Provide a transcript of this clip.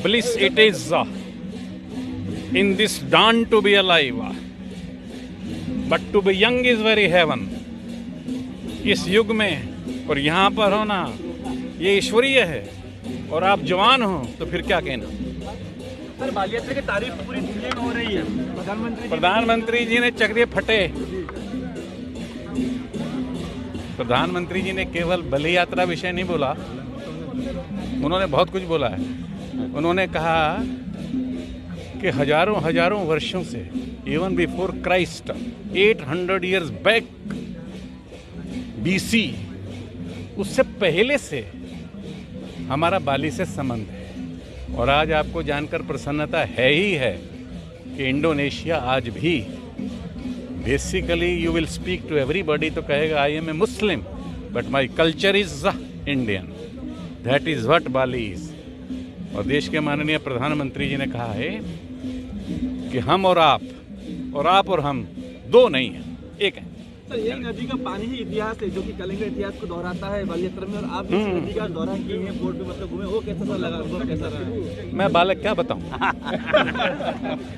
Bliss it is in this dawn to be alive, but to be young is very heaven. इस युग में और यहाँ पर होना ये ईश्वरीय है, और आप जवान हो तो फिर क्या कहना। सर, बाल यात्रा की तारीफ पूरी दुनिया में हो रही है। प्रधानमंत्री जी ने चक्रिय फटे। प्रधानमंत्री जी ने केवल बलि यात्रा विषय नहीं बोला, उन्होंने बहुत कुछ बोला है। उन्होंने कहा कि हजारों वर्षों से, even before Christ, 800 years back BC, उससे पहले से हमारा बाली से संबंध है। और आज आपको जानकर प्रसन्नता है ही है कि इंडोनेशिया आज भी basically you will speak to everybody तो कहेगा I am a Muslim but my culture is Indian, that is what Bali is. और देश के माननीय प्रधानमंत्री जी ने कहा है कि हम और आप और हम दो नहीं हैं, एक हैं। सर, एक नदी का पानी ही इतिहास है जो कि कलिंग इतिहास को दोहराता है बाल यात्रा में, और आप जिस नदी का दौरा किए हैं, बोट पे मतलब घूमे, वो कैसा लगा, अनुभव कैसा रहा? मैं बालक क्या बताऊं।